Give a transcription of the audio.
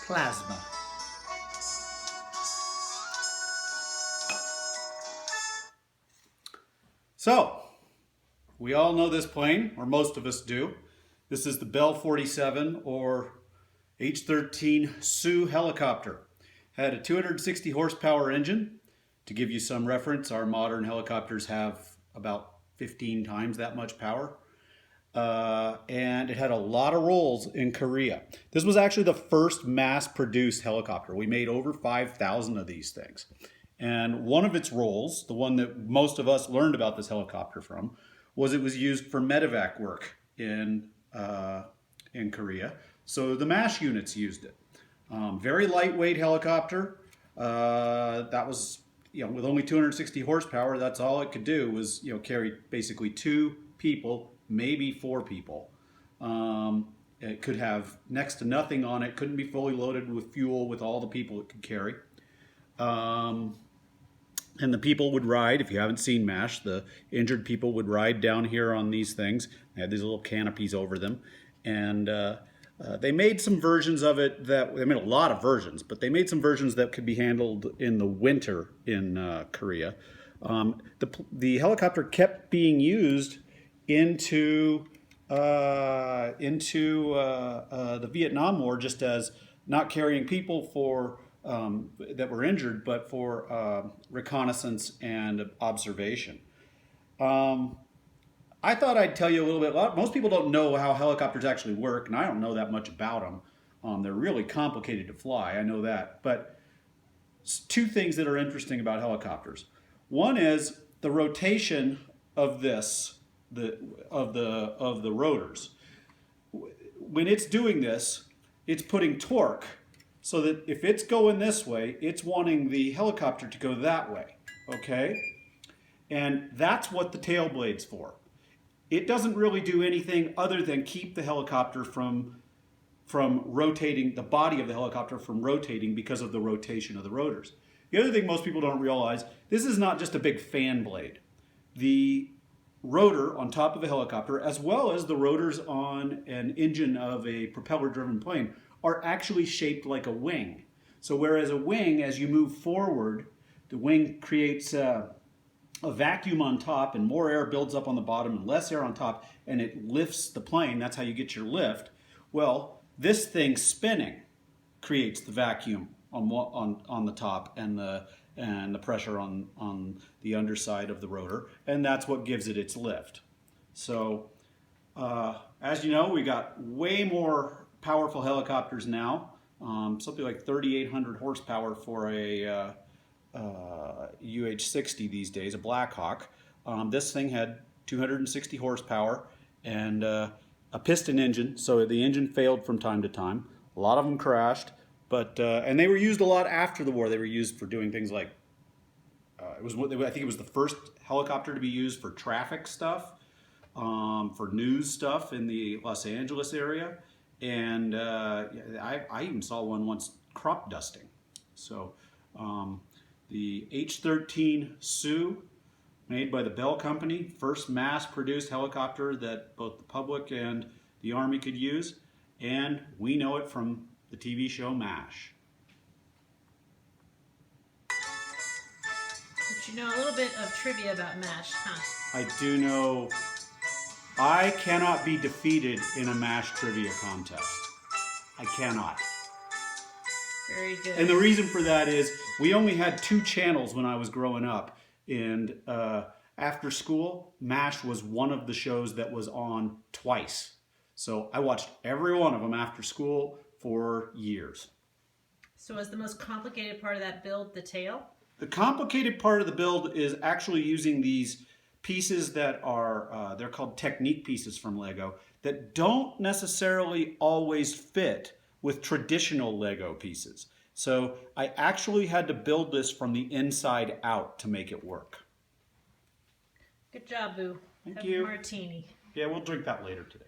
plasma. So, we all know this plane, or most of us do. This is the Bell 47 or H13 Sioux helicopter. Had a 260 horsepower engine. To give you some reference, our modern helicopters have about 15 times that much power. And it had a lot of roles in Korea. This was actually the first mass-produced helicopter. We made over 5,000 of these things. And one of its roles, the one that most of us learned about this helicopter from, was it was used for medevac work in Korea. So the MASH units used it. Very lightweight helicopter. That was, with only 260 horsepower, that's all it could do was, carry basically 2 people, maybe 4 people. It could have next to nothing on it. Couldn't be fully loaded with fuel with all the people it could carry. And the people would ride, if you haven't seen MASH, the injured people would ride down here on these things. They had these little canopies over them. And they made some versions of it they made a lot of versions, but they made some versions that could be handled in the winter in Korea. The helicopter kept being used into the Vietnam War, just as not carrying people for that were injured, but for reconnaissance and observation. I thought I'd tell you a little bit. Most people don't know how helicopters actually work, and I don't know that much about them. They're really complicated to fly, I know that. But 2 things that are interesting about helicopters. One is the rotation of the rotors. When it's doing this, it's putting torque so that if it's going this way, it's wanting the helicopter to go that way, okay? And that's what the tail blade's for. It doesn't really do anything other than keep the helicopter from rotating, the body of the helicopter from rotating because of the rotation of the rotors. The other thing most people don't realize, this is not just a big fan blade. The rotor on top of a helicopter, as well as the rotors on an engine of a propeller-driven plane, are actually shaped like a wing. So whereas a wing, as you move forward, the wing creates a vacuum on top and more air builds up on the bottom and less air on top, and it lifts the plane. That's how you get your lift. Well, this thing spinning creates the vacuum on the top and the pressure on the underside of the rotor, and that's what gives it its lift. So as you know, we got way more powerful helicopters now, something like 3,800 horsepower for a UH-60 these days, a Black Hawk. This thing had 260 horsepower and a piston engine, so the engine failed from time to time. A lot of them crashed, but and they were used a lot after the war. They were used for doing things like I think it was the first helicopter to be used for traffic stuff, for news stuff in the Los Angeles area, and I even saw one once crop dusting. So the H13 Sioux, made by the Bell Company, first mass-produced helicopter that both the public and the Army could use, and we know it from the TV show MASH. But you know a little bit of trivia about MASH, huh? I do know I cannot be defeated in a MASH trivia contest. I cannot. Very good. And the reason for that is we only had 2 channels when I was growing up. And after school, MASH was one of the shows that was on twice. So I watched every one of them after school for years. So was the most complicated part of that build the tail? The complicated part of the build is actually using these pieces that are, they're called technique pieces from Lego, that don't necessarily always fit with traditional Lego pieces. So I actually had to build this from the inside out to make it work. Good job, Boo. Thank Have you. a martini. Yeah, we'll drink that later today.